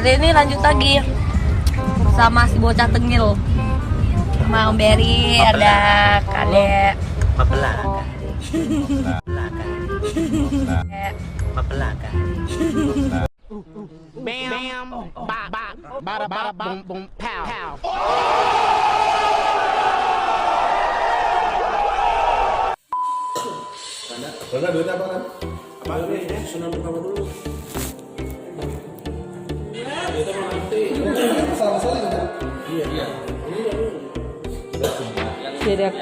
Hari ini lanjut lagi sama si bocah tengil, sama Om Berry, ada Kade, Papelaka. Papelaka. Bam, bop, bop, bada, bada, boom, boom, pow, pow. Karena duitnya apa kan? Apa ini? Susunan pertama dulu. Duitnya mau nanti. Masalah-masalah gitu. Iya. Ini dulu. Siap.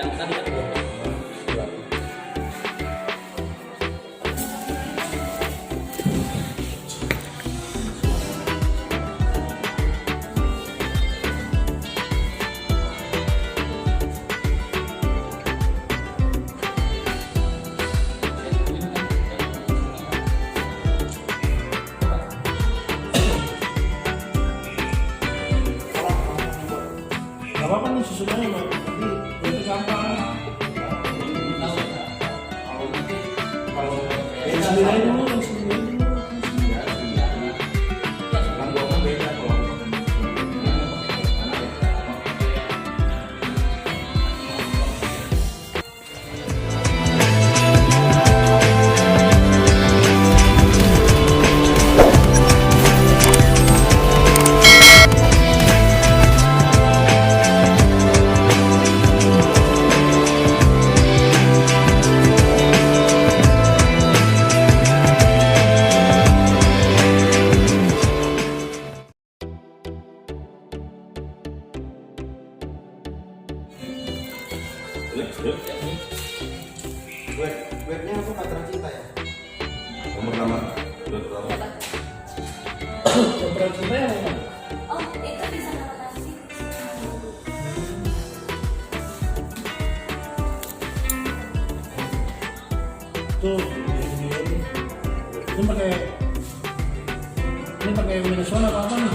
Gak apa-apa nih susunannya mah. Nanti itu gampang. Kalau yang sendiri aja dulu, yang sendiri aja dulu. Webnya apa Pacaran Cinta ya? Nomor pertama. Duit pertama. Pacaran Cinta yang mana? Oh, itu bisa navigasi. Tuh, ini pakai Minnesota apa nih?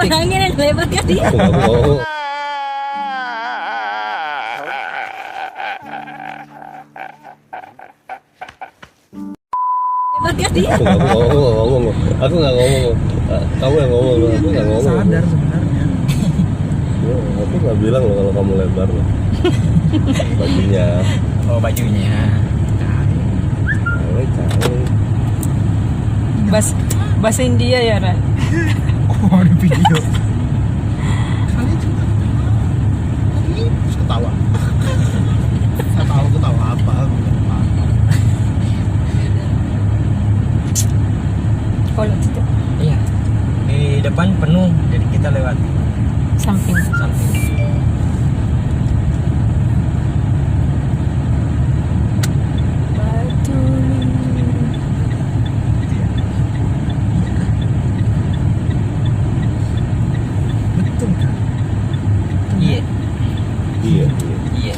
Orangnya yang lebar kan dia. Aku nggak mau. Lebar kan dia. Aku nggak ngomong. Aku nggak ngomong. Kamu yang ngomong. Aku nggak ngomong. Sadar sebenarnya. Aku nggak bilang loh kalau kamu lebar loh. Bajunya. Oh, bajunya. Cale. Bahasa India ya, Ran? Oh, di video. Kalian juga. Terus ketawa. Ketawa apa? Kalau itu Iya. Di depan penuh, jadi kita lewat samping. samping. Betul kan? Iya. Iya. Iya.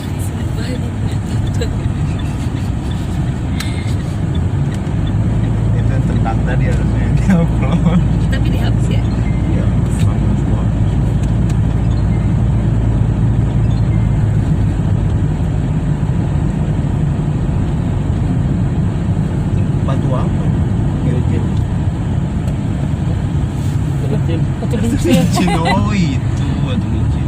Itu yang tentang tadi harusnya diupload. Tapi dihapus ya. Iya, sama semua. Batu apa? Gilgit. Batu licin. Licin, oh itu batu licin.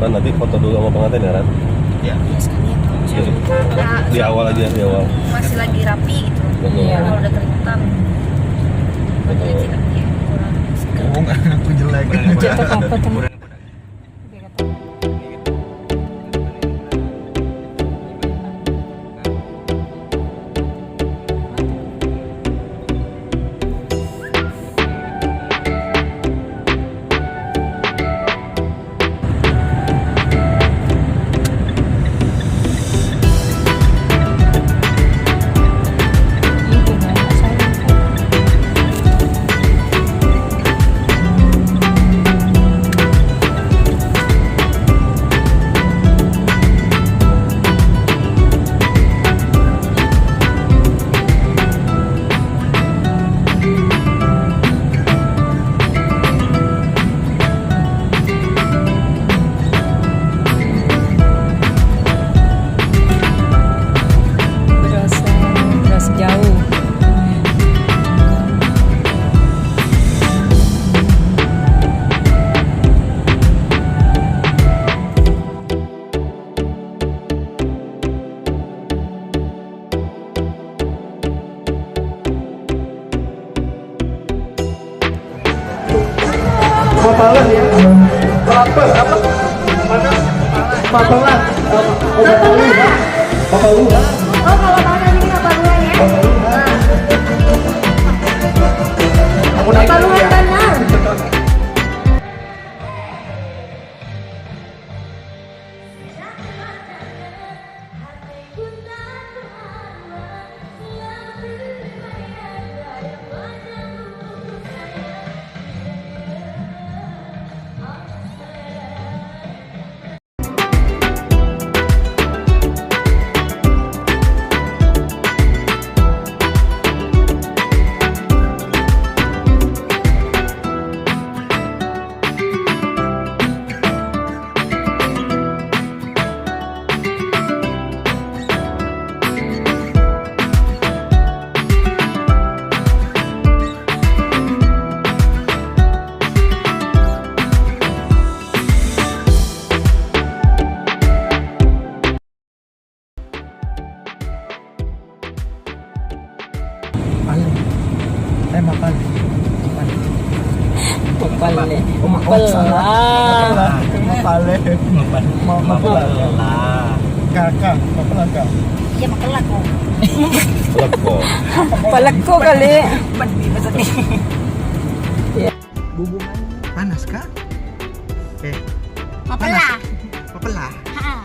Kan nanti foto dulu sama pengantin ya, Ran? Ya. Di awal aja, di awal. Masih lagi rapi gitu. Betul. Kalau udah keringetan. Bajunya tidak ya, kurang. Oh, nggak, aku jelek. Jatuh apa teman? Berasa jauh. Papalan ya. Papalan. Papalan. Oh, kalau tangan ini apa duluan ya? Aku naik dulu ya. Mapale. Mapala. Kakak, mapala. Iya, makelak kok. Leko. Palako kali. Panas kah? Mapelah. Mapala. Ha.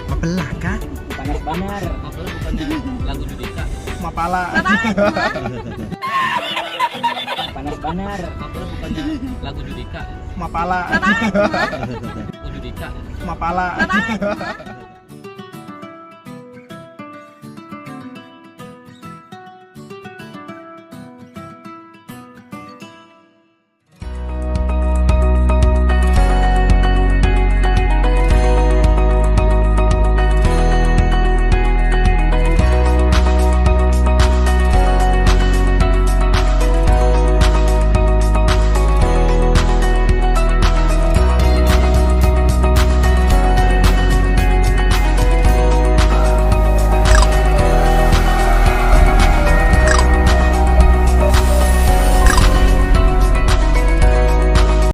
Mapala kah? Panas banar. Kalau bukannya lagu Judika. Mapala. Panas banar. Kalau bukannya lagu Judika. Mapala. Lagu Judika. Mapala.